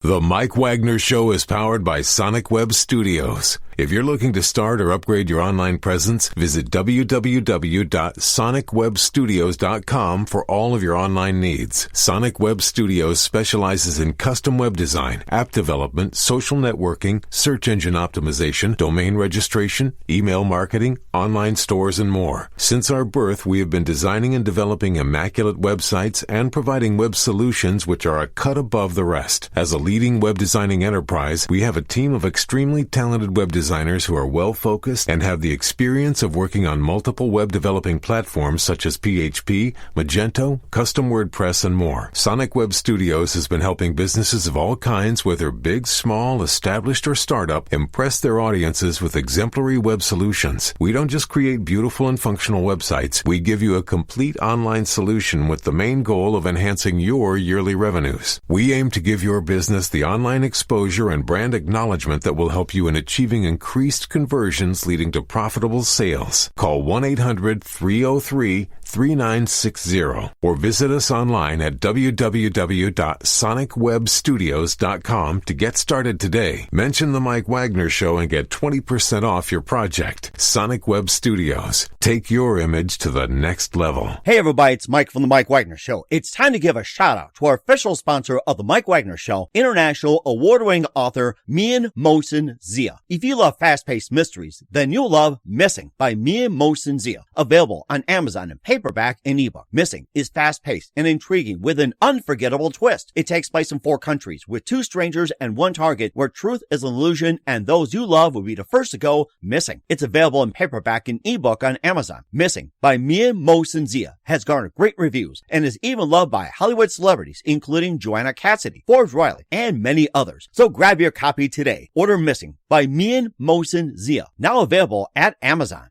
The Mike Wagner Show is powered by Sonic Web Studios. If you're looking to start or upgrade your online presence, visit www.sonicwebstudios.com for all of your online needs. Sonic Web Studios specializes in custom web design, app development, social networking, search engine optimization, domain registration, email marketing, online stores, and more. Since our birth, we have been designing and developing immaculate websites and providing web solutions which are a cut above the rest. As a leading web designing enterprise, we have a team of extremely talented web designers who are well-focused and have the experience of working on multiple web developing platforms such as PHP, Magento, custom WordPress, and more. Sonic Web Studios has been helping businesses of all kinds, whether big, small, established, or startup, impress their audiences with exemplary web solutions. We don't just create beautiful and functional websites. We give you a complete online solution with the main goal of enhancing your yearly revenues. We aim to give your business the online exposure and brand acknowledgement that will help you in achieving increased conversions leading to profitable sales. Call 1-800-303-3960 or visit us online at www.sonicwebstudios.com to get started today. Mention the Mike Wagner Show and get 20% off your project. Sonic Web Studios. Take your image to the next level. Hey everybody, it's Mike from the Mike Wagner Show. It's time to give a shout out to our official sponsor of the Mike Wagner Show, international award-winning author Mian Mohsen Zia. If you love fast-paced mysteries, then you'll love Missing by Mian Mohsen Zia. Available on Amazon in paperback and ebook. Missing is fast-paced and intriguing with an unforgettable twist. It takes place in 4 countries with 2 strangers and 1 target where truth is an illusion and those you love will be the first to go missing. It's available in paperback and ebook on Amazon. Missing by Mian Mohsen Zia has garnered great reviews and is even loved by Hollywood celebrities including Joanna Cassidy, Forbes Riley, and many others. So grab your copy today. Order Missing by Mian Mohsen Zia, now available at Amazon.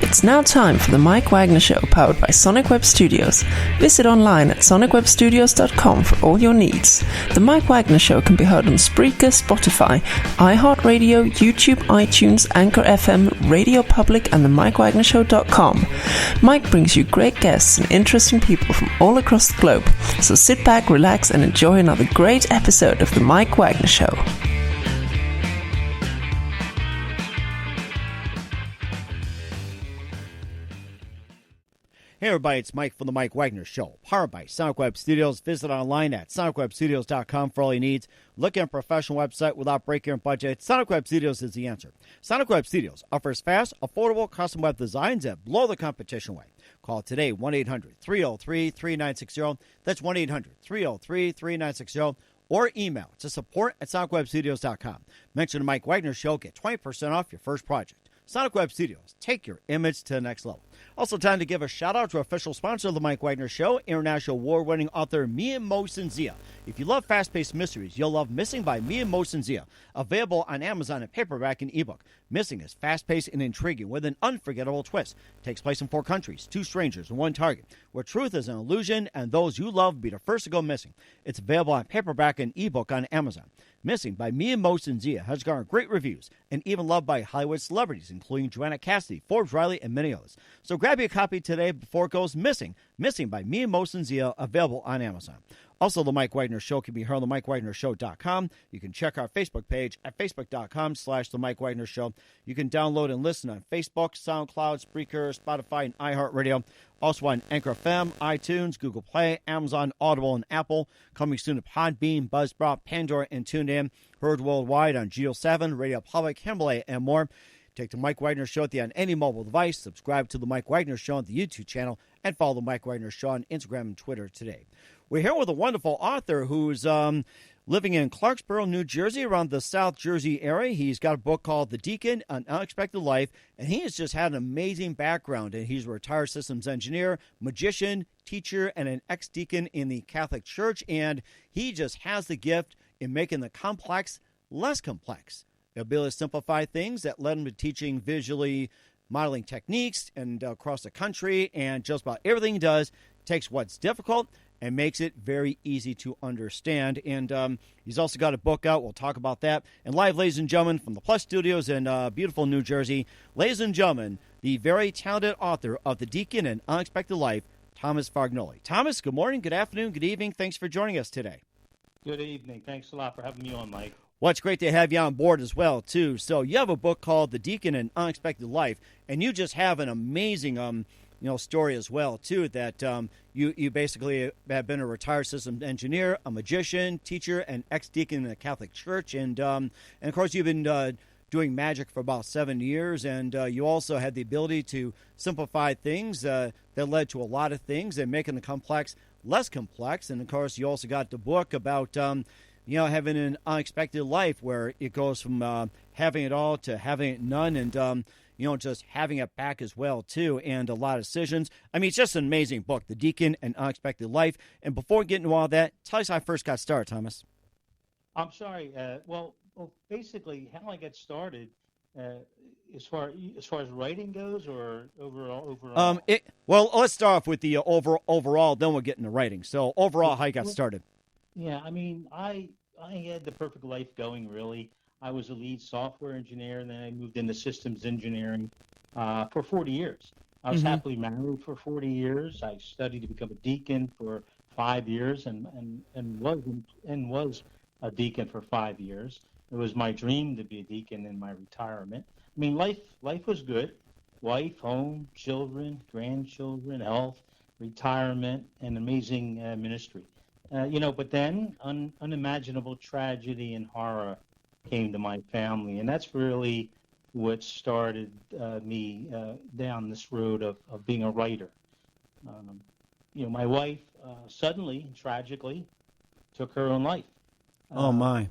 It's now time for the Mike Wagner Show, powered by Sonic Web Studios. Visit online at sonicwebstudios.com for all your needs. The Mike Wagner Show can be heard on Spreaker, Spotify, iHeartradio, YouTube, iTunes, Anchor FM, Radio Public, and the MikeWagnerShow.com. Mike brings you great guests and interesting people from all across the globe. So sit back, relax, and enjoy another great episode of the Mike Wagner Show. Hey everybody, it's Mike from the Mike Wagner Show, powered by Sonic Web Studios. Visit online at sonicwebstudios.com for all your needs. Looking at a professional website without breaking your budget? Sonic Web Studios is the answer. Sonic Web Studios offers fast, affordable, custom web designs that blow the competition away. Call today, 1-800-303-3960. That's 1-800-303-3960. Or email to support@sonicwebstudios.com. Mention the Mike Wagner Show, get 20% off your first project. Sonic Web Studios, take your image to the next level. Also, time to give a shout-out to our official sponsor of the Mike Wagner Show, international award-winning author Mian Mohsen Zia. If you love fast-paced mysteries, you'll love Missing by Mian Mohsen Zia, available on Amazon in paperback and ebook. Missing is fast-paced and intriguing with an unforgettable twist. Takes place in 4 countries, 2 strangers, and 1 target, where truth is an illusion and those you love be the first to go missing. It's available on paperback and ebook on Amazon. Missing by Mian Mohsen Zia has garnered great reviews and even loved by Hollywood celebrities, including Joanna Cassidy, Forbes Riley, and many others. So grab your copy today before it goes missing. Missing by Mian Mohsen Zia, available on Amazon. Also, The Mike Wagner Show can be heard on themikewagnershow.com. You can check our Facebook page at facebook.com/The Mike Wagner Show. You can download and listen on Facebook, SoundCloud, Spreaker, Spotify, and iHeartradio. Also on Anchor FM, iTunes, Google Play, Amazon, Audible, and Apple. Coming soon to Podbean, Buzzsprout, Pandora, and TuneIn. Heard worldwide on Geo 7, Radio Public, Himalaya, and more. Take the Mike Wagner Show on any mobile device. Subscribe to the Mike Wagner Show on the YouTube channel. And follow the Mike Wagner Show on Instagram and Twitter today. We're here with a wonderful author who's living in Clarksboro, New Jersey, around the South Jersey area. He's got a book called The Deacon An Unexpected Life, and he has just had an amazing background. And he's a retired systems engineer, magician, teacher, and an ex-deacon in the Catholic Church. And he just has the gift in making the complex less complex. The ability to simplify things that led him to teaching visually modeling techniques and across the country. And just about everything he does takes what's difficult and makes it very easy to understand. And he's also got a book out. We'll talk about that. And live, ladies and gentlemen, from the Plus Studios in beautiful New Jersey, ladies and gentlemen, the very talented author of The Deacon An Unexpected Life, Thomas Fargnoli. Thomas, good morning, good afternoon, good evening. Thanks for joining us today. Good evening. Thanks a lot for having me on, Mike. Well, it's great to have you on board as well, too. So you have a book called The Deacon An Unexpected Life, and you just have an amazing story as well, too, that you basically have been a retired systems engineer, a magician, teacher, and ex-deacon in the Catholic Church. And of course, you've been doing magic for about 7 years, and you also had the ability to simplify things that led to a lot of things and making the complex less complex. And, of course, you also got the book about having an unexpected life, where it goes from having it all to having it none, and just having it back as well, too, and a lot of decisions. I mean, it's just an amazing book, The Deacon An Unexpected Life. And before we get into all that, tell us how I first got started, Thomas. I'm sorry. Well, basically, how I got started, as far as writing goes, or overall. Well, let's start off with the overall, then we'll get into writing. So, overall, how you got started? Yeah, I mean, I had the perfect life going, really. I was a lead software engineer, and then I moved into systems engineering for 40 years. I was happily married for 40 years. I studied to become a deacon for 5 years, and was a deacon for 5 years. It was my dream to be a deacon in my retirement. I mean, life was good. Wife, home, children, grandchildren, health, retirement, and amazing ministry. But then unimaginable tragedy and horror came to my family, and that's really what started me down this road of being a writer. My wife suddenly, tragically, took her own life. Oh, my.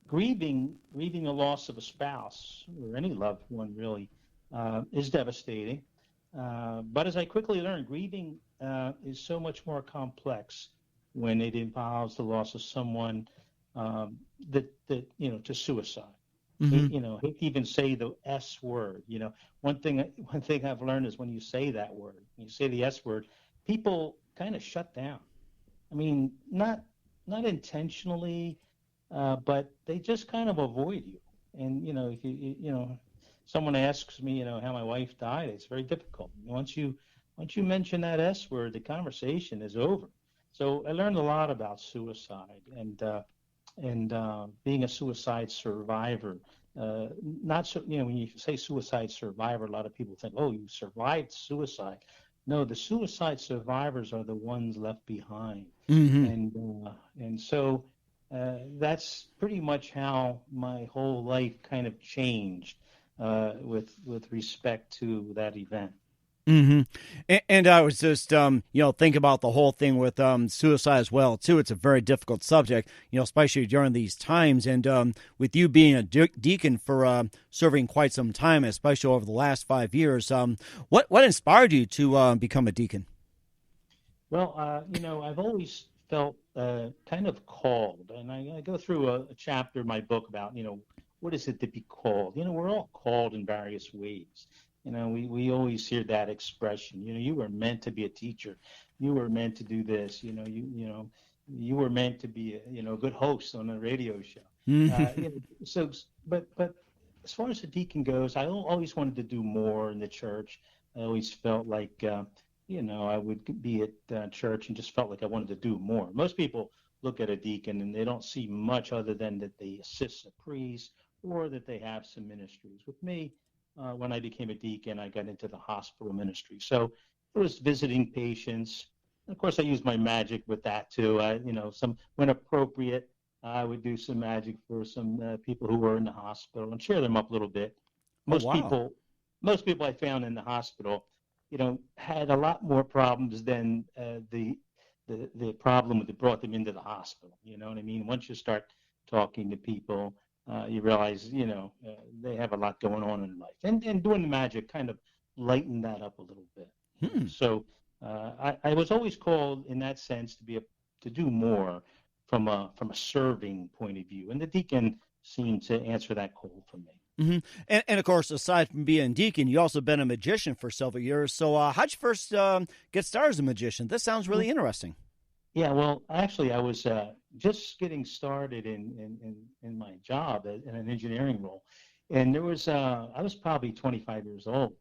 Grieving the loss of a spouse or any loved one really is devastating. But as I quickly learned, grieving is so much more complex when it involves the loss of someone to suicide. I hate to even say the S word. One thing I've learned is when you say that word, when you say the S word, people kind of shut down. I mean, not intentionally, but they just kind of avoid you. And if someone asks me, how my wife died, it's very difficult. Once you mention that S word, the conversation is over. So I learned a lot about suicide and being a suicide survivor. Not so, when you say suicide survivor, a lot of people think, oh, you survived suicide. No, the suicide survivors are the ones left behind. And so that's pretty much how my whole life kind of changed with respect to that event. And I was just, think about the whole thing with suicide as well, too. It's a very difficult subject, especially during these times. And with you being a deacon for serving quite some time, especially over the last 5 years, what inspired you to become a deacon? Well, I've always felt kind of called. And I go through a chapter in my book about, what is it to be called? We're all called in various ways. We always hear that expression. You were meant to be a teacher. You were meant to do this. You were meant to be a good host on a radio show. But as far as the deacon goes, I always wanted to do more in the church. I always felt like I would be at church and just felt like I wanted to do more. Most people look at a deacon and they don't see much other than that they assist a priest or that they have some ministries. With me, when I became a deacon, I got into the hospital ministry. So it was visiting patients. And of course, I used my magic with that too. When appropriate, I would do some magic for some people who were in the hospital and cheer them up a little bit. Most people I found in the hospital, had a lot more problems than the problem that brought them into the hospital. You know what I mean? Once you start talking to people, you realize, they have a lot going on in life. And doing the magic kind of lightened that up a little bit. So I was always called in that sense to do more from a serving point of view. And the deacon seemed to answer that call for me. And of course, aside from being a deacon, you also been a magician for several years. So how'd you first get started as a magician? This sounds really interesting. Yeah, well, actually, I was just getting started in my job in an engineering role, and there was I was probably 25 years old,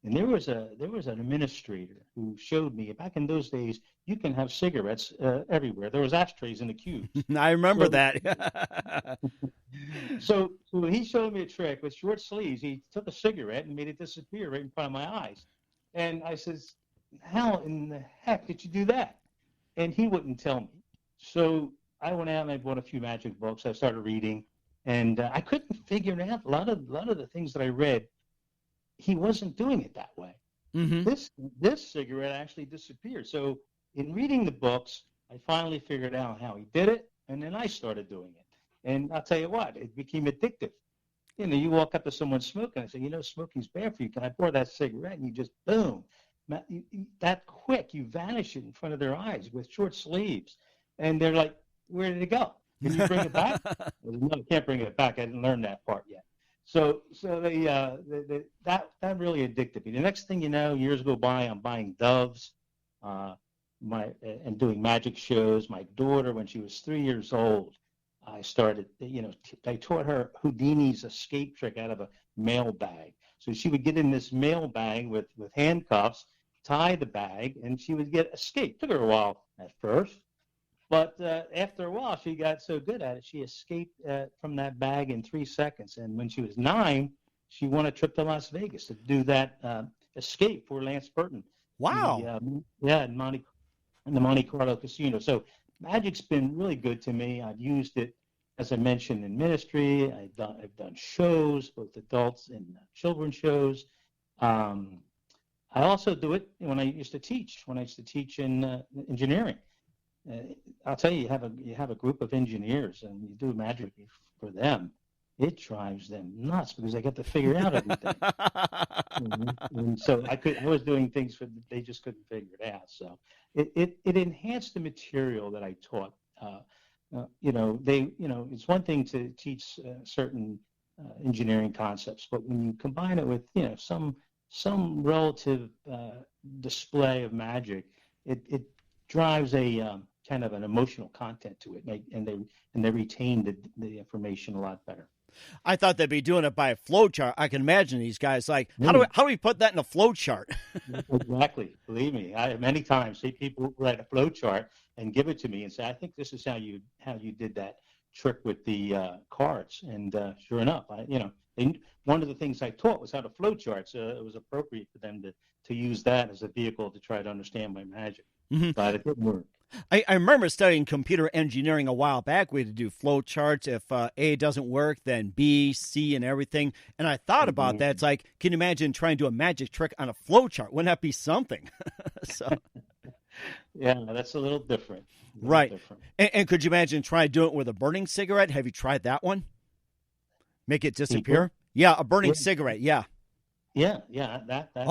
And there was an administrator who showed me, back in those days, you can have cigarettes everywhere. There was ashtrays in the cubes. I remember that. So he showed me a trick with short sleeves. He took a cigarette and made it disappear right in front of my eyes. And I says, how in the heck did you do that? And he wouldn't tell me. So I went out and I bought a few magic books. I started reading, and I couldn't figure it out. A lot of the things that I read, he wasn't doing it that way. Mm-hmm. This cigarette actually disappeared. So in reading the books, I finally figured out how he did it, and then I started doing it. And I'll tell you what, it became addictive. You know, you walk up to someone smoking, I say, you know, smoking's bad for you. Can I pour that cigarette? And you just, boom, that quick, you vanish in front of their eyes with short sleeves. And they're like, where did it go? Can you bring it back? No, I can't bring it back. I didn't learn that part yet. So that really addicted me. The next thing you know, years go by, I'm buying doves, and doing magic shows. My daughter, when she was 3 years old, I started, I taught her Houdini's escape trick out of a mail bag. So she would get in this mail bag with handcuffs, tie the bag, and she would escape. Took her a while at first. But after a while, she got so good at it, she escaped from that bag in 3 seconds. And when she was 9, she won a trip to Las Vegas to do that escape for Lance Burton. Wow. In the Monte Carlo Casino. So magic's been really good to me. I've used it, as I mentioned, in ministry. I've done shows, both adults and children's shows. I also do it when I used to teach. When I used to teach in engineering. I'll tell you, you have a group of engineers, and you do magic for them. It drives them nuts because they got to figure out everything. And so I was doing things they just couldn't figure it out. So it enhanced the material that I taught. It's one thing to teach certain engineering concepts, but when you combine it with some relative display of magic, it drives a kind of an emotional content to it, and they retain the information a lot better. I thought they'd be doing it by a flow chart. I can imagine these guys like, how do we put that in a flow chart? Exactly. Believe me, I many times see people write a flow chart and give it to me and say, I think this is how you did that trick with the cards. And sure enough, one of the things I taught was how to flow chart, so it was appropriate for them to use that as a vehicle to try to understand my magic. Mm-hmm. But it didn't work. I remember studying computer engineering a while back. We had to do flow charts. If A doesn't work, then B, C, and everything. And I thought about that. It's like, can you imagine trying to do a magic trick on a flow chart? Wouldn't that be something? Yeah, that's a little different. Right. And could you imagine trying to do it with a burning cigarette? Have you tried that one? Make it disappear? Yeah, a burning cigarette, yeah. Yeah, that I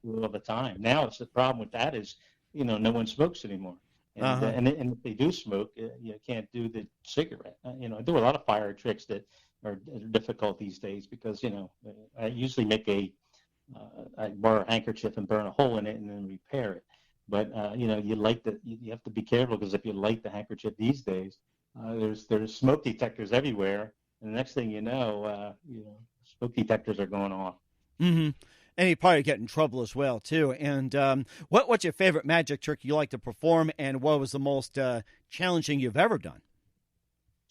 do all the time. Now it's the problem with that is, no one smokes anymore. And if they do smoke, you can't do the cigarette. I do a lot of fire tricks that are difficult these days because, I usually make I borrow a handkerchief and burn a hole in it and then repair it. But, you have to be careful because if you light the handkerchief these days, there's smoke detectors everywhere. And the next thing you know, smoke detectors are going off. Mm-hmm. And you probably get in trouble as well, too. And what's your favorite magic trick you like to perform, and what was the most challenging you've ever done?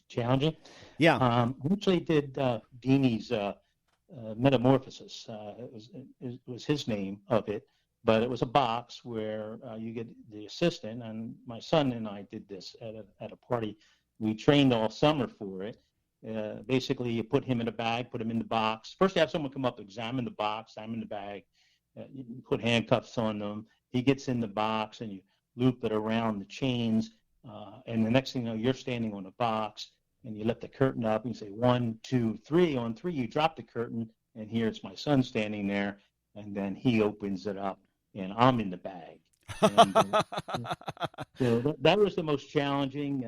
Challenging? Yeah. I actually did Deanie's Metamorphosis. It was his name of it, but it was a box where you get the assistant, and my son and I did this at a party. We trained all summer for it. Basically, you put him in a bag, put him in the box. First, you have someone come up, examine the box, examine the bag. You put handcuffs on them. He gets in the box, and you loop it around the chains. And the next thing you know, you're standing on a box, and you lift the curtain up, and you say, 1, 2, 3. On 3, you drop the curtain, and here it's my son standing there. And then he opens it up, and I'm in the bag. And, so that was the most challenging.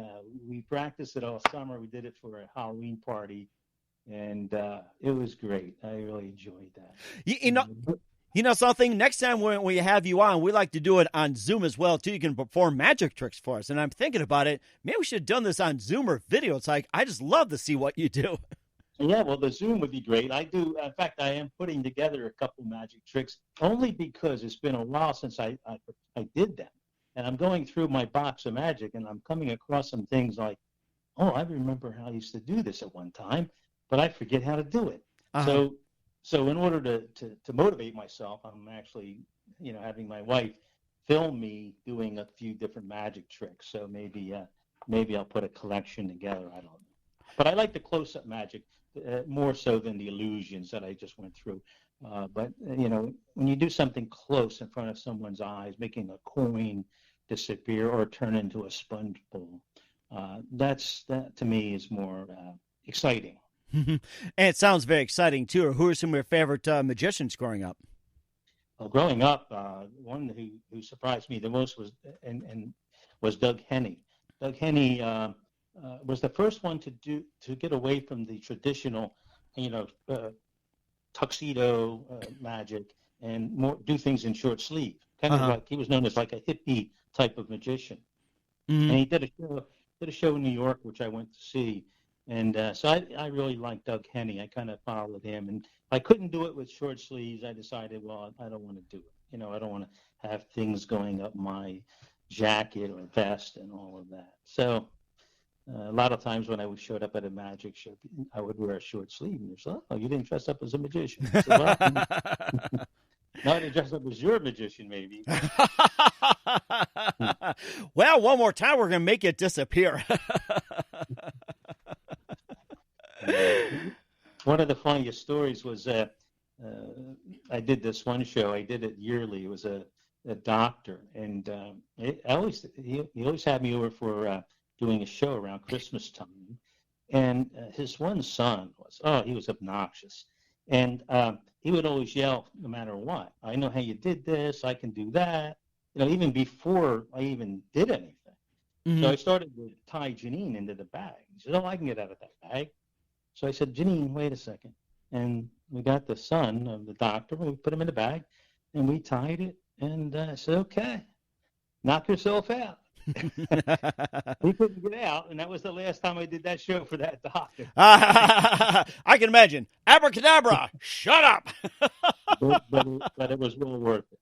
We practiced it all summer. We did it for a Halloween party, and it was great. I really enjoyed that. You know something? Next time when we have you on, we like to do it on Zoom as well, too. You can perform magic tricks for us. And I'm thinking about it. Maybe we should have done this on Zoom or video. It's like, I just love to see what you do. Yeah, well, the Zoom would be great. I do. In fact, I am putting together a couple magic tricks only because it's been a while since I did them. And I'm going through my box of magic, and I'm coming across some things like, oh, I remember how I used to do this at one time, but I forget how to do it. Uh-huh. So in order to motivate myself, I'm actually, having my wife film me doing a few different magic tricks. So maybe I'll put a collection together. I don't know. But I like the close-up magic more so than the illusions that I just went through. But when you do something close in front of someone's eyes, making a coin disappear or turn into a sponge bowl, that to me is more exciting. And it sounds very exciting, too. Who are some of your favorite magicians growing up? Well, growing up, one who surprised me the most was Doug Henny. Doug Henny was the first one to get away from the traditional, tuxedo magic and do things in short sleeve. Kind of like he was known as like a hippie type of magician. Mm-hmm. And he did a show in New York, which I went to see. And so I really liked Doug Henny. I kind of followed him. And if I couldn't do it with short sleeves, I decided, well, I don't want to do it. I don't want to have things going up my jacket or vest and all of that. So a lot of times when I showed up at a magic show, I would wear a short sleeve. And they said, oh, you didn't dress up as a magician. I said, well, no, I didn't dress up as your magician, maybe. Well, one more time, we're going to make it disappear. One of the funniest stories was I did this one show. I did it yearly. It was a doctor, and he always had me over for doing a show around Christmas time. And his one son he was obnoxious, and he would always yell no matter what. I know how you did this. I can do that. Even before I even did anything. Mm-hmm. So I started to tie Janine into the bag. He said, "Oh, I can get out of that bag." So I said, "Janine, wait a second." And we got the son of the doctor. We put him in the bag, and we tied it. And I said, "Okay, knock yourself out." He couldn't get out, and that was the last time I did that show for that doctor. I can imagine. Abracadabra, shut up. but it was well worth it.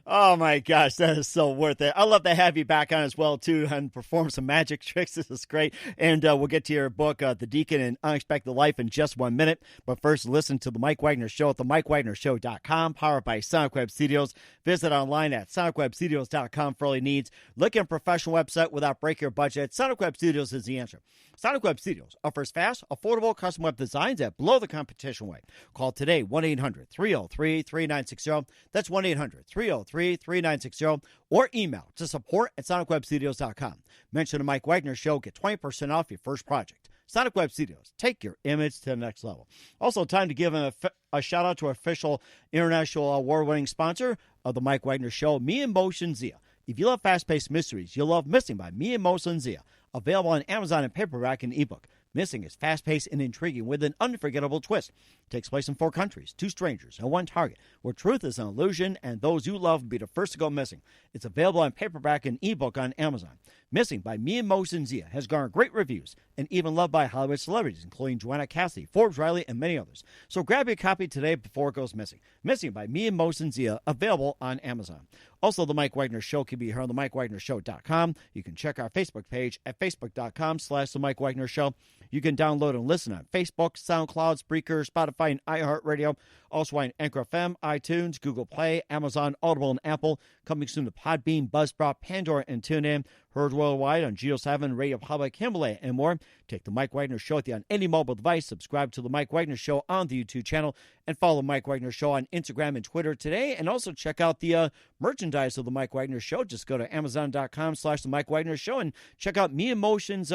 Oh my gosh, that is so worth it. I'd love to have you back on as well too and perform some magic tricks. This is great. And we'll get to your book, The Deacon An Unexpected Life, in just 1 minute. But first, listen to The Mike Wagner Show at themikewagnershow.com, powered by Sonic Web Studios. Visit online at sonicwebstudios.com for all your needs. Look at a professional website without breaking your budget. Sonic Web Studios is the answer. Sonic Web Studios offers fast, affordable custom web designs at below the competition rate. Call today, 1-800-303-3960. That's 1-800-303-3960. Or email to support@sonicwebstudios.com. Mention the Mike Wagner Show. Get 20% off your first project. Sonic Web Studios. Take your image to the next level. Also, time to give a shout-out to our official international award-winning sponsor of the Mike Wagner Show, Me and Motion Zia. If you love fast-paced mysteries, you'll love Missing by Me and Motion Zia. Available on Amazon in paperback and ebook. Missing is fast-paced and intriguing with an unforgettable twist. It takes place in 4 countries, 2 strangers, and 1 target, where truth is an illusion and those you love will be the first to go missing. It's available on paperback and ebook on Amazon. Missing by Me and Motion Zia has garnered great reviews and even loved by Hollywood celebrities, including Joanna Cassidy, Forbes Riley, and many others. So grab your copy today before it goes missing. Missing by Me and Motion Zia, available on Amazon. Also, The Mike Wagner Show can be heard on themikewagnershow.com. You can check our Facebook page at facebook.com/The Mike Wagner Show. You can download and listen on Facebook, SoundCloud, Spreaker, Spotify, and iHeartRadio. Also on Anchor FM, iTunes, Google Play, Amazon, Audible, and Apple. Coming soon to Podbean, Buzzsprout, Pandora, and TuneIn. Heard worldwide on Geo7, Radio Public, Himalaya, and more. Take The Mike Wagner Show with you on any mobile device. Subscribe to The Mike Wagner Show on the YouTube channel. And follow The Mike Wagner Show on Instagram and Twitter today. And also check out the merchandise of The Mike Wagner Show. Just go to amazon.com/The Mike Wagner Show and check out Me and Motion's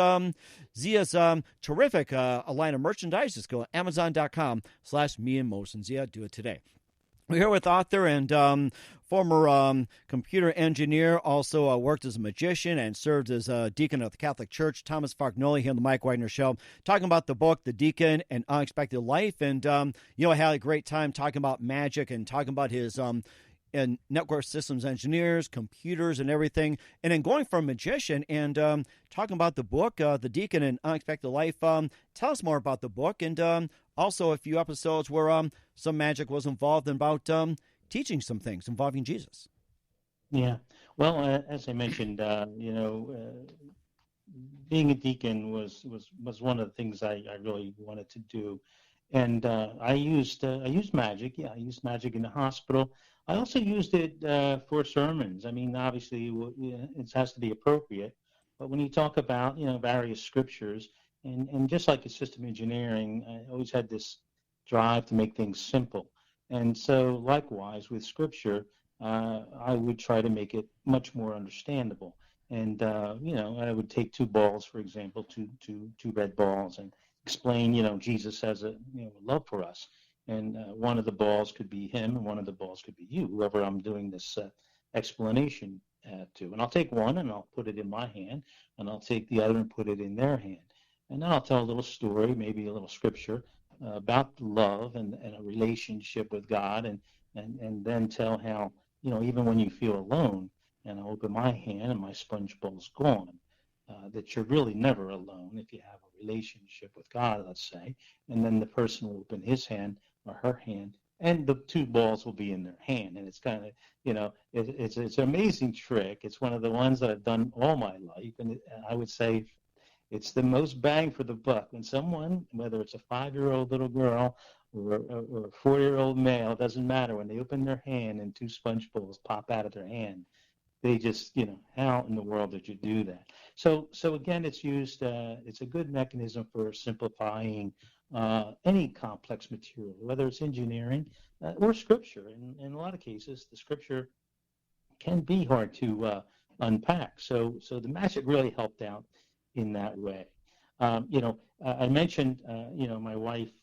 Zia's terrific line of merchandise. Just go to amazon.com/Me and Motion Zia. Do it today. We're here with author and former computer engineer, also worked as a magician and served as a deacon of the Catholic Church, Thomas Fargnoli, here on the Mike Wagner Show, talking about the book, The Deacon An Unexpected Life. And, I had a great time talking about magic and talking about his and network systems engineers, computers, and everything. And then going from magician and talking about the book, The Deacon An Unexpected Life. Tell us more about the book, and also a few episodes where some magic was involved and about teaching some things involving Jesus. Yeah. Well, as I mentioned, being a deacon was one of the things I really wanted to do, and I used magic. Yeah, I used magic in the hospital. I also used it for sermons. I mean, obviously, it has to be appropriate, but when you talk about various scriptures, and just like in system engineering, I always had this drive to make things simple, and so likewise with scripture, I would try to make it much more understandable. And I would take two balls, for example, two red balls, and explain, Jesus has a love for us, and one of the balls could be him, and one of the balls could be you, whoever I'm doing this explanation to. And I'll take one and I'll put it in my hand, and I'll take the other and put it in their hand, and then I'll tell a little story, maybe a little scripture about love and a relationship with God, and then tell how even when you feel alone, and I open my hand and my sponge ball's gone, that you're really never alone if you have a relationship with God, let's say, and then the person will open his hand or her hand, and the two balls will be in their hand, and it's kind of, it's an amazing trick. It's one of the ones that I've done all my life, and I would say it's the most bang for the buck. When someone, whether it's a 5-year-old little girl or a 4-year-old male, it doesn't matter, when they open their hand and two sponge balls pop out of their hand, they just, how in the world did you do that? So again, it's used, it's a good mechanism for simplifying any complex material, whether it's engineering or scripture. In a lot of cases, the scripture can be hard to unpack. So the magic really helped out in that way. I mentioned, my wife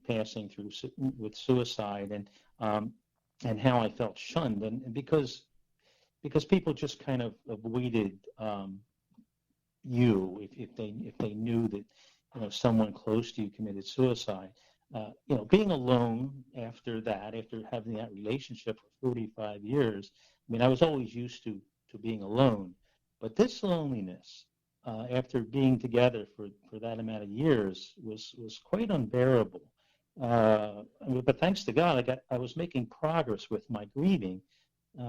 passing through with suicide, and how I felt shunned, and because people just kind of avoided you if they knew that someone close to you committed suicide. Being alone after having that relationship for 45 years, I mean, I was always used to being alone, but this loneliness after being together for that amount of years was quite unbearable. But thanks to God, I was making progress with my grieving.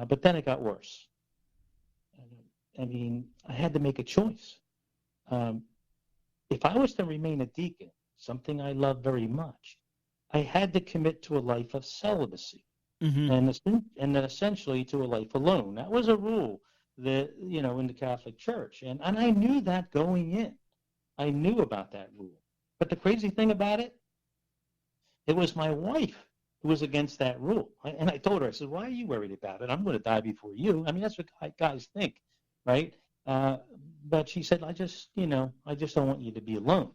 But then it got worse. I mean, I had to make a choice. If I was to remain a deacon, something I love very much, I had to commit to a life of celibacy, and then essentially to a life alone. That was a rule that, in the Catholic Church, and I knew that going in. I knew about that rule. But the crazy thing about it was my wife who was against that rule. And I told her, I said, why are you worried about it? I'm going to die before you. I mean, that's what guys think, right? But she said, I just don't want you to be alone.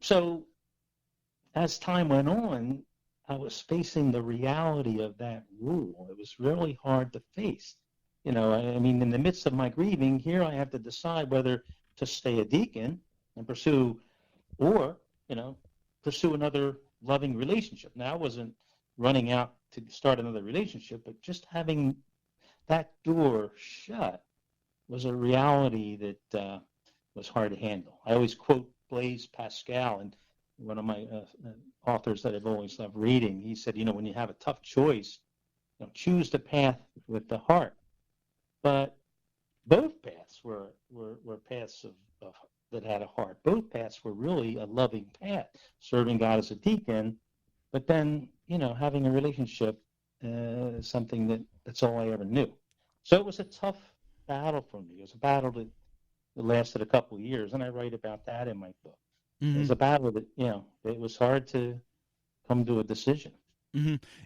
So as time went on, I was facing the reality of that rule. It was really hard to face. I mean, in the midst of my grieving, here I have to decide whether to stay a deacon and pursue another loving relationship. Now, I wasn't running out to start another relationship, but just having that door shut was a reality that was hard to handle. I always quote Blaise Pascal, and one of my authors that I've always loved reading. He said, when you have a tough choice, choose the path with the heart. But both paths were paths of that had a heart. Both paths were really a loving path, serving God as a deacon, but then, having a relationship, something that's all I ever knew. So it was a tough battle for me. It was a battle that lasted a couple of years, and I write about that in my book. It was a battle that, it was hard to come to a decision.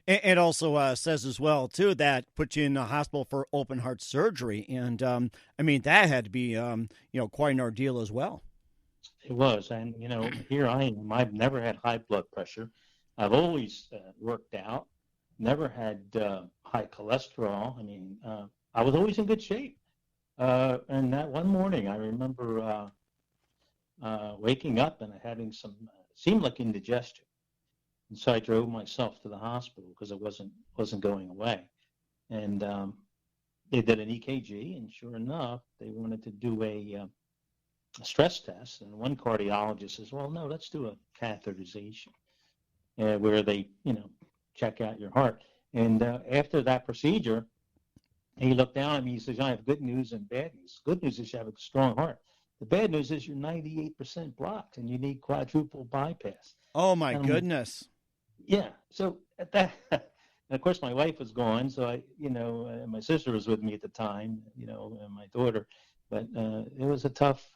It also says as well, too, that put you in the hospital for open heart surgery. And, I mean, that had to be, quite an ordeal as well. It was. And, here I am. I've never had high blood pressure. I've always worked out, never had high cholesterol. I mean, I was always in good shape. And that one morning, I remember waking up and having seemed like indigestion. And so I drove myself to the hospital because it wasn't going away. And they did an EKG, and sure enough, they wanted to do a stress test. And one cardiologist says, well, no, let's do a catheterization where they, check out your heart. And after that procedure, he looked down at me. He says, I have good news and bad news. Good news is you have a strong heart. The bad news is you're 98% blocked and you need quadruple bypass. Oh, my goodness. Yeah. So at that, and of course, my wife was gone. So I, my sister was with me at the time, and my daughter. But it was a tough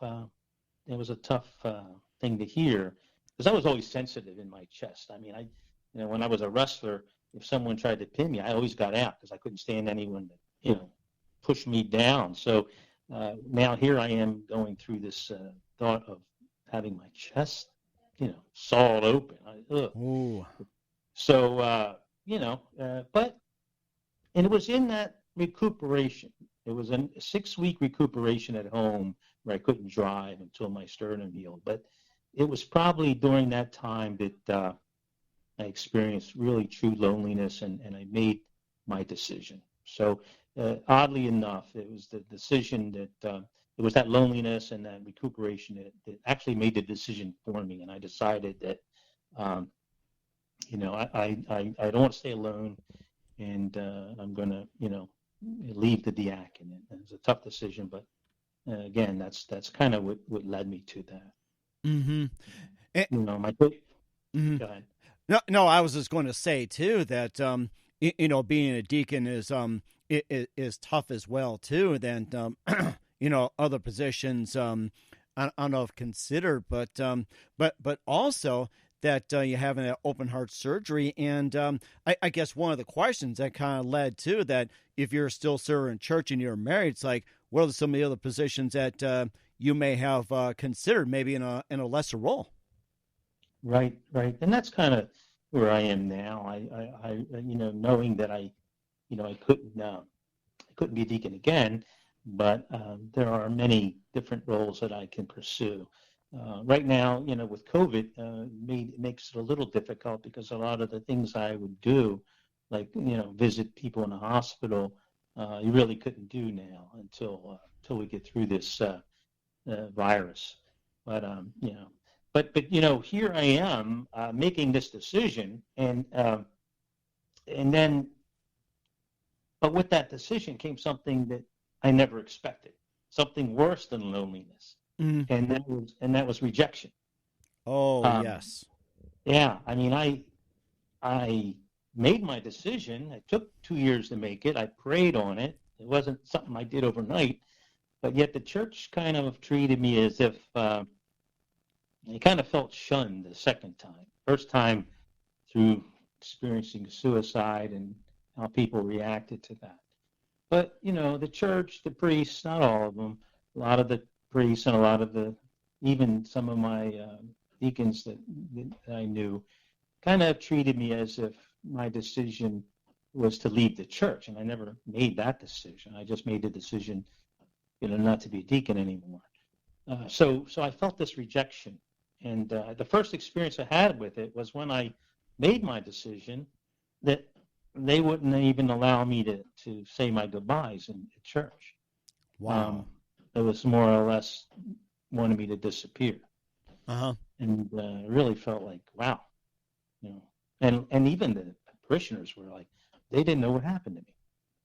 thing to hear because I was always sensitive in my chest. I mean, when I was a wrestler, if someone tried to pin me, I always got out because I couldn't stand anyone to, push me down. So now here I am going through this thought of having my chest, sawed open. So, but, and it was in that recuperation. It was a 6-week recuperation at home where I couldn't drive until my sternum healed. But it was probably during that time that I experienced really true loneliness, and I made my decision. So oddly enough, it was the decision that it was that loneliness and that recuperation that actually made the decision for me. And I decided that, I don't want to stay alone, and I'm going to, leave the diaconate. And it was a tough decision, but again, that's kind of what led me to that. Mm-hmm. Mm-hmm. Go ahead. No, I was just going to say too that being a deacon is tough as well too. Than other positions I don't know if considered, but also that you're having that open heart surgery, and I guess one of the questions that kind of led to that, if you're still serving church and you're married, it's like, what are some of the other positions that you may have considered, maybe in a lesser role? Right, and that's kind of where I am now. I knowing that I couldn't be a deacon again, but there are many different roles that I can pursue. Right now, with COVID, it makes it a little difficult because a lot of the things I would do, like visit people in the hospital, you really couldn't do now until we get through this virus. But But here I am making this decision, and then, but with that decision came something that I never expected, something worse than loneliness, and that was rejection. Oh, yes. Yeah, I mean, I made my decision. It took 2 years to make it. I prayed on it. It wasn't something I did overnight, but yet the church kind of treated me as if. I kind of felt shunned the second time. First time through experiencing suicide and how people reacted to that. But, the church, the priests, not all of them, a lot of the priests and a lot of even some of my deacons that I knew kind of treated me as if my decision was to leave the church. And I never made that decision. I just made the decision, not to be a deacon anymore. So I felt this rejection. And the first experience I had with it was when I made my decision that they wouldn't even allow me to say my goodbyes in church. Wow. It was more or less wanted me to disappear. Uh-huh. And it really felt like, wow. And even the parishioners were like, they didn't know what happened to me.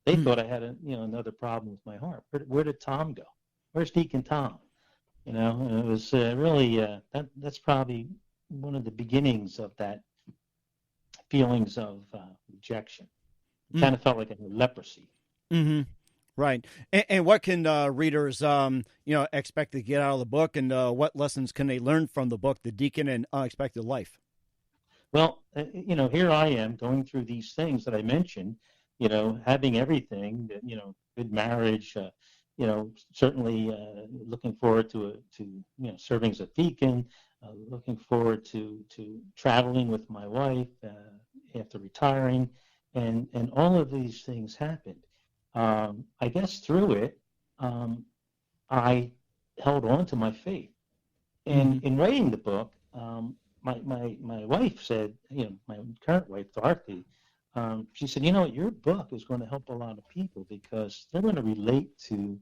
They thought I had another problem with my heart. Where did Tom go? Where's Deacon Tom? And it was really, that's probably one of the beginnings of that feelings of rejection. It kind of felt like a leprosy. Mm-hmm. Right. And what can readers, expect to get out of the book, and what lessons can they learn from the book, The Deacon An Unexpected Life? Well, here I am going through these things that I mentioned, having everything, good marriage, certainly looking forward to serving as a deacon, looking forward to traveling with my wife after retiring, and all of these things happened. I guess through it, I held on to my faith. And in writing the book, my wife said, my current wife, Dorothy, she said, your book is going to help a lot of people because they're going to relate to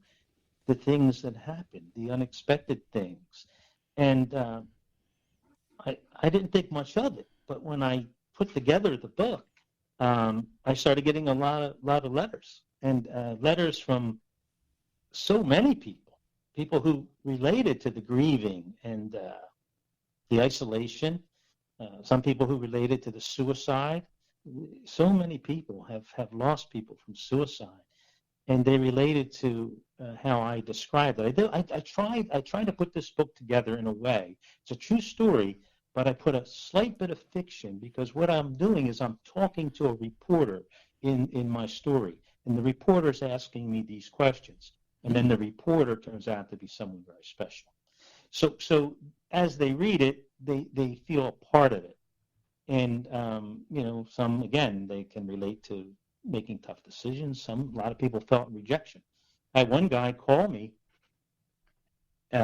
the things that happen, the unexpected things. And I didn't think much of it, but when I put together the book, I started getting a lot of letters, and letters from so many people who related to the grieving and the isolation, some people who related to the suicide. So many people have lost people from suicide, and they related to how I described it. I tried to put this book together in a way. It's a true story, but I put a slight bit of fiction because what I'm doing is I'm talking to a reporter in my story, and the reporter's asking me these questions, and then the reporter turns out to be someone very special. So as they read it, they feel a part of it. And, some, again, they can relate to making tough decisions. A lot of people felt rejection. I had one guy call me.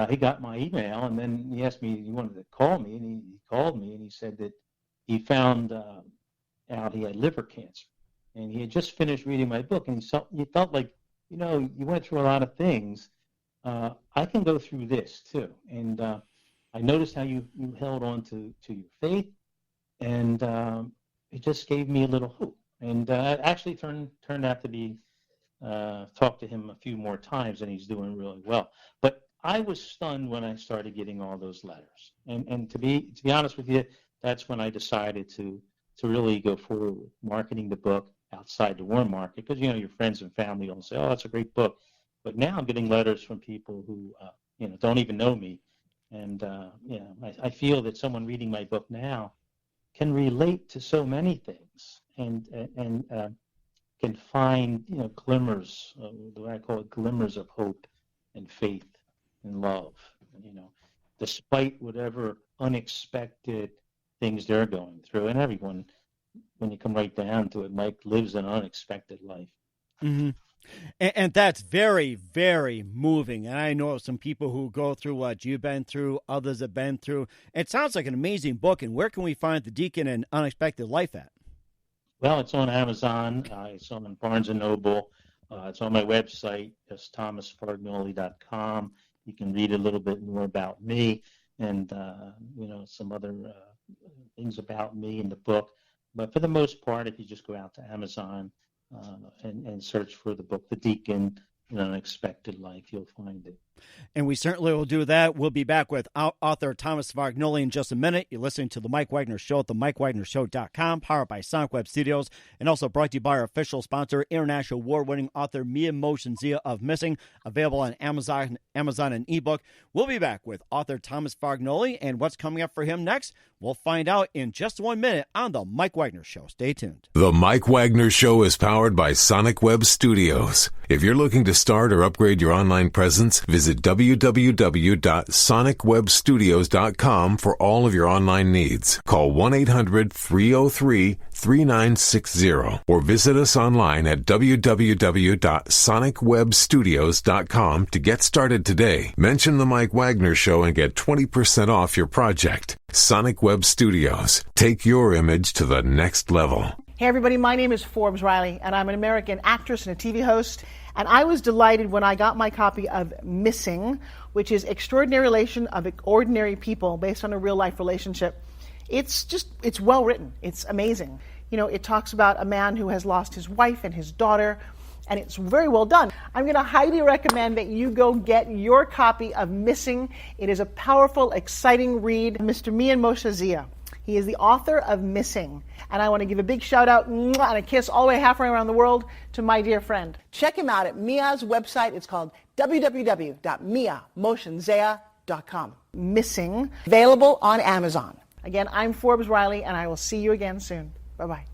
He got my email, and then he asked me, he wanted to call me, and he called me, and he said that he found out he had liver cancer. And he had just finished reading my book, and he felt like, you went through a lot of things. I can go through this, too. And I noticed how you held on to your faith. And it just gave me a little hope. And it actually turned out to be, talked to him a few more times, and he's doing really well. But I was stunned when I started getting all those letters. And to be honest with you, that's when I decided to really go forward with marketing the book outside the war market. Because, your friends and family will say, oh, that's a great book. But now I'm getting letters from people who, don't even know me. And, I feel that someone reading my book now can relate to so many things and can find, glimmers, the way I call it, glimmers of hope and faith and love, despite whatever unexpected things they're going through. And everyone, when you come right down to it, Mike lives an unexpected life. Mm-hmm. And that's very, very moving. And I know some people who go through what you've been through, others have been through. It sounds like an amazing book. And where can we find The Deacon An Unexpected Life at? Well, it's on Amazon. It's on Barnes & Noble. It's on my website. It's thomasfargnoli.com. You can read a little bit more about me and, some other things about me in the book. But for the most part, if you just go out to Amazon, and search for the book, The Deacon An Unexpected Life, you'll find it. And we certainly will do that. We'll be back with author Thomas Fargnoli in just a minute. You're listening to The Mike Wagner Show at themikewagnershow.com, powered by Sonic Web Studios, and also brought to you by our official sponsor, international award-winning author Mia Moshenzia of Missing, available on Amazon and ebook. We'll be back with author Thomas Fargnoli, and what's coming up for him next, we'll find out in just 1 minute on The Mike Wagner Show. Stay tuned. The Mike Wagner Show is powered by Sonic Web Studios. If you're looking to start or upgrade your online presence, visit www.sonicwebstudios.com for all of your online needs. Call 1-800-303-3960 or visit us online at www.sonicwebstudios.com to get started today. Mention The Mike Wagner Show and get 20% off your project. Sonic Web Studios. Take your image to the next level. Hey everybody, my name is Forbes Riley, and I'm an American actress and a TV host. And I was delighted when I got my copy of Missing, which is Extraordinary Relation of Ordinary People based on a real-life relationship. It's well written. It's amazing. It talks about a man who has lost his wife and his daughter, and it's very well done. I'm going to highly recommend that you go get your copy of Missing. It is a powerful, exciting read. Mr. Mia Moshenzia. He is the author of Missing. And I want to give a big shout out and a kiss all the way halfway around the world to my dear friend. Check him out at Mia's website. It's called www.miamoshenzia.com. Missing, available on Amazon. Again, I'm Forbes Riley, and I will see you again soon. Bye-bye.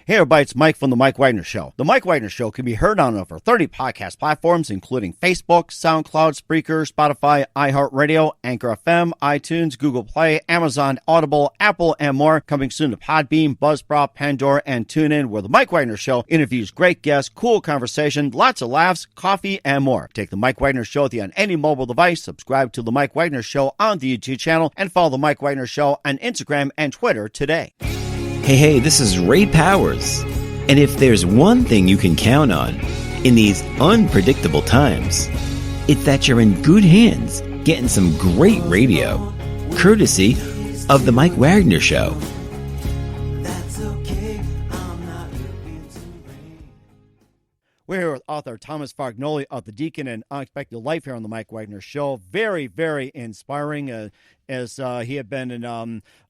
Hey everybody, it's Mike from The Mike Wagner Show. The Mike Wagner Show can be heard on over 30 podcast platforms, including Facebook, SoundCloud, Spreaker, Spotify, iHeartRadio, Anchor FM, iTunes, Google Play, Amazon, Audible, Apple, and more. Coming soon to Podbean, Buzzsprout, Pandora, and TuneIn, where The Mike Wagner Show interviews great guests, cool conversation, lots of laughs, coffee, and more. Take The Mike Wagner Show with you on any mobile device, subscribe to The Mike Wagner Show on the YouTube channel, and follow The Mike Wagner Show on Instagram and Twitter today. Hey, this is Ray Powers. And if there's one thing you can count on in these unpredictable times, it's that you're in good hands getting some great radio, courtesy of The Mike Wagner Show. We're here with author Thomas Fargnoli of The Deacon An Unexpected Life here on The Mike Wagner Show. Very, very inspiring as he had been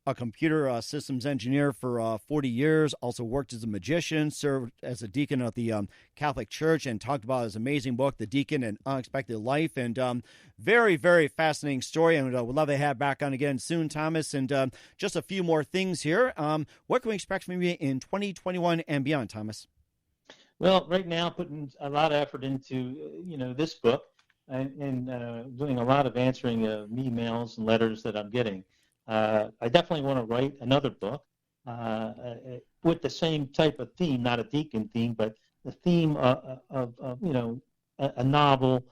a computer systems engineer for 40 years, also worked as a magician, served as a deacon of the Catholic Church, and talked about his amazing book, The Deacon An Unexpected Life. And very, very fascinating story, and we'd love to have back on again soon, Thomas. And just a few more things here. What can we expect from you in 2021 and beyond, Thomas? Well, right now, putting a lot of effort into, this book and doing a lot of answering emails and letters that I'm getting. I definitely want to write another book with the same type of theme, not a deacon theme, but the theme of a novel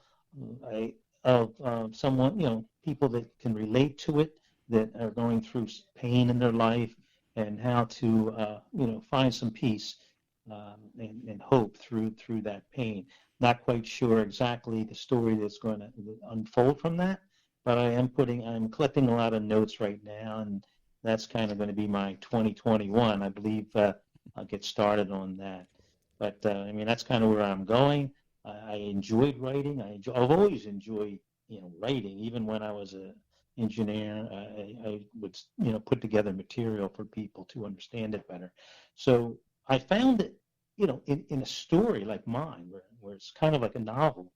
of someone, people that can relate to it, that are going through pain in their life, and how to, find some peace and hope through that pain. Not quite sure exactly the story that's going to unfold from that, but I'm collecting a lot of notes right now, and that's kind of going to be my 2021. I believe I'll get started on that. But that's kind of where I'm going. I enjoyed writing. I've always enjoyed writing. Even when I was an engineer, I would put together material for people to understand it better. So I found that, in a story like mine, where it's kind of like a novel,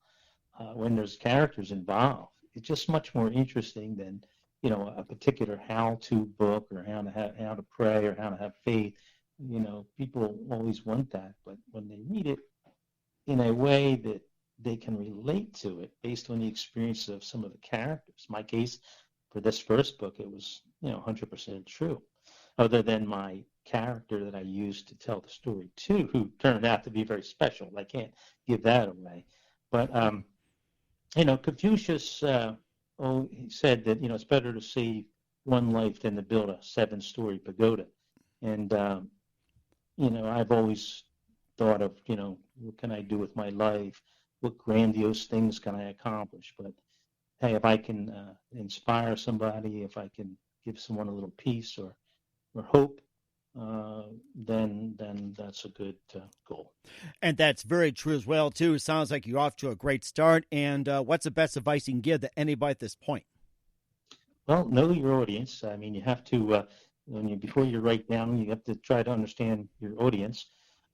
when there's characters involved, it's just much more interesting than, a particular how-to book, or how to pray, or how to have faith. People always want that, but when they read it in a way that they can relate to it based on the experience of some of the characters. My case for this first book, it was, 100% true, other than my character that I used to tell the story to, who turned out to be very special. I can't give that away. But, Confucius he said that, it's better to save one life than to build a 7-story pagoda. And, I've always thought of, what can I do with my life? What grandiose things can I accomplish? But, hey, if I can inspire somebody, if I can give someone a little peace or hope, then that's a good goal. And that's very true as well, too. It sounds like you're off to a great start. And what's the best advice you can give to anybody at this point? Well, know your audience. You have to, before you write down, you have to try to understand your audience.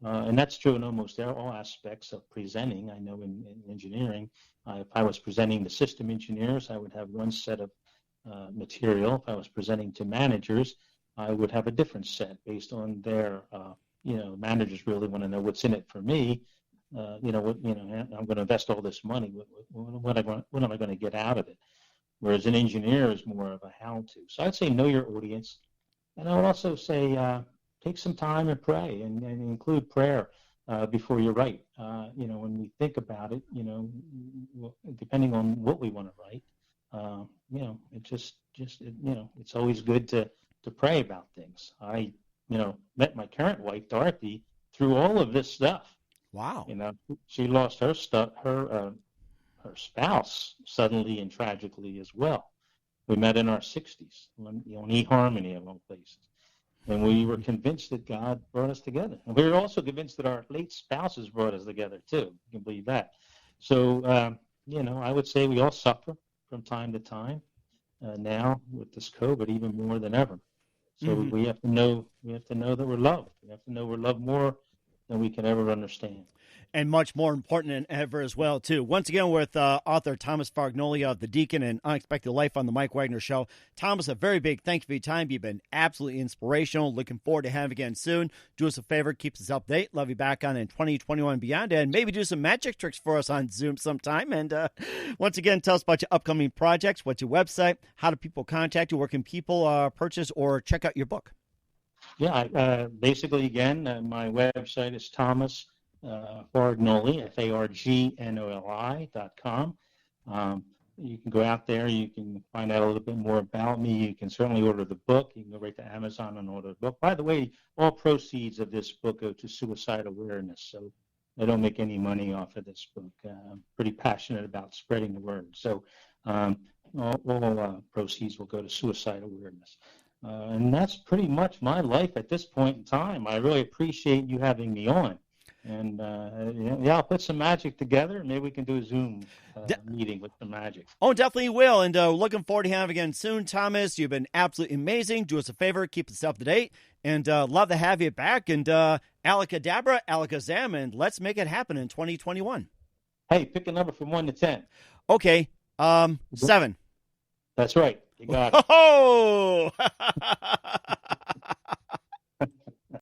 And that's true in almost all aspects of presenting. I know in engineering, if I was presenting to system engineers, I would have one set of material. If I was presenting to managers, I would have a different set based on their, managers really want to know what's in it for me. I'm going to invest all this money. What am I going to get out of it? Whereas an engineer is more of a how-to. So I'd say know your audience. And I would also say take some time and pray, and include prayer before you write. When we think about it, depending on what we want to write, it's always good to pray about things. I, met my current wife, Dorothy, through all of this stuff. Wow. She lost her spouse suddenly and tragically as well. We met in our 60s on eHarmony of all places. And we were convinced that God brought us together. And we were also convinced that our late spouses brought us together, too. You can believe that. So, I would say we all suffer from time to time. Now, with this COVID, even more than ever. So we have to know that we're loved. We have to know we're loved more than we can ever understand. And much more important than ever as well, too. Once again, with author Thomas Fargnoli of The Deacon An Unexpected Life on the Mike Wagner Show. Thomas, a very big thank you for your time. You've been absolutely inspirational. Looking forward to having you again soon. Do us a favor, keep us up to date. Love you back on in 2021 and beyond, and maybe do some magic tricks for us on Zoom sometime. And once again, tell us about your upcoming projects. What's your website? How do people contact you? Where can people purchase or check out your book? Yeah, basically, again, my website is Thomas Fargnoli, FARGNOLI.com. You can go out there. You can find out a little bit more about me. You can certainly order the book. You can go right to Amazon and order the book. By the way, all proceeds of this book go to suicide awareness, so I don't make any money off of this book. I'm pretty passionate about spreading the word. So all proceeds will go to suicide awareness. And that's pretty much my life at this point in time. I really appreciate you having me on. And, I'll put some magic together. Maybe we can do a Zoom meeting with some magic. Oh, definitely will. And looking forward to having you again soon, Thomas. You've been absolutely amazing. Do us a favor. Keep us up to date. And love to have you back. And alakadabra, alakazam, and let's make it happen in 2021. Hey, pick a number from 1 to 10. Okay. 7. That's right. You got it. Oh!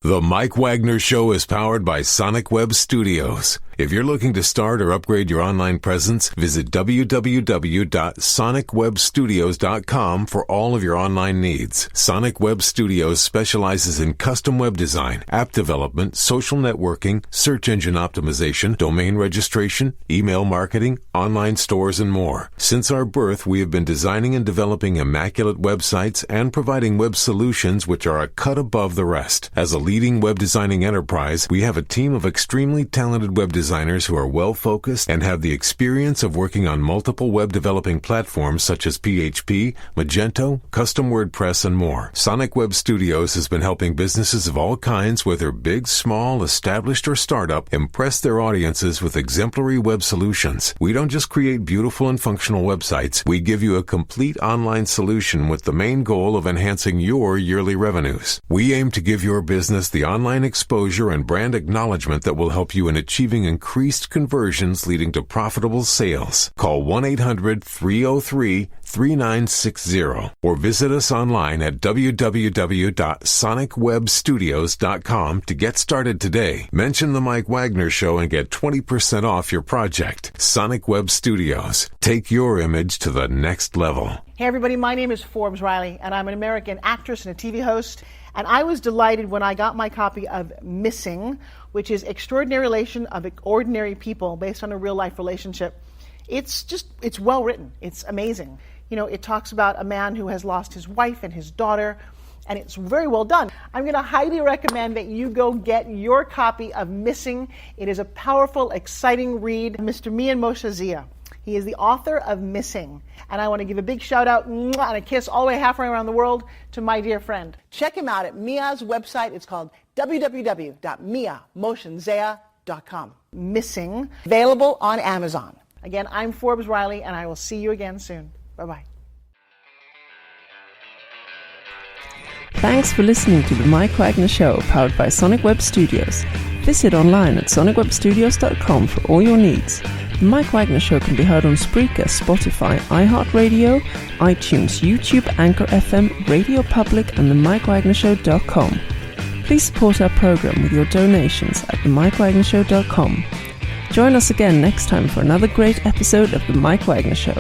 The Mike Wagner Show is powered by Sonic Web Studios. If you're looking to start or upgrade your online presence, visit www.sonicwebstudios.com for all of your online needs. Sonic Web Studios specializes in custom web design, app development, social networking, search engine optimization, domain registration, email marketing, online stores, and more. Since our birth, we have been designing and developing immaculate websites and providing web solutions which are a cut above the rest. As a leading web designing enterprise, we have a team of extremely talented web designers who are well-focused and have the experience of working on multiple web developing platforms such as PHP, Magento, Custom WordPress, and more. Sonic Web Studios has been helping businesses of all kinds, whether big, small, established, or startup, impress their audiences with exemplary web solutions. We don't just create beautiful and functional websites. We give you a complete online solution with the main goal of enhancing your yearly revenues. We aim to give your business the online exposure and brand acknowledgement that will help you in achieving increased conversions leading to profitable sales. Call 1-800-303-3960 or visit us online at www.sonicwebstudios.com to get started today. Mention the Mike Wagner Show and get 20% off your project. Sonic Web Studios. Take your image to the next level. Hey everybody, my name is Forbes Riley, and I'm an American actress and a TV host. And I was delighted when I got my copy of Missing, which is Extraordinary Relation of Ordinary People based on a real-life relationship. It's well written. It's amazing. You know, it talks about a man who has lost his wife and his daughter, and it's very well done. I'm going to highly recommend that you go get your copy of Missing. It is a powerful, exciting read. Mr. Mian Moshe Zia. He is the author of Missing. And I want to give a big shout out and a kiss all the way halfway around the world to my dear friend. Check him out at Mia's website. It's called www.miamotionzea.com. Missing, available on Amazon. Again, I'm Forbes Riley, and I will see you again soon. Bye-bye. Thanks for listening to The Mike Wagner Show, powered by Sonic Web Studios. Visit online at sonicwebstudios.com for all your needs. The Mike Wagner Show can be heard on Spreaker, Spotify, iHeartradio, iTunes, YouTube, Anchor FM, Radio Public, and themikewagnershow.com. Please support our program with your donations at themikewagnershow.com. Join us again next time for another great episode of The Mike Wagner Show.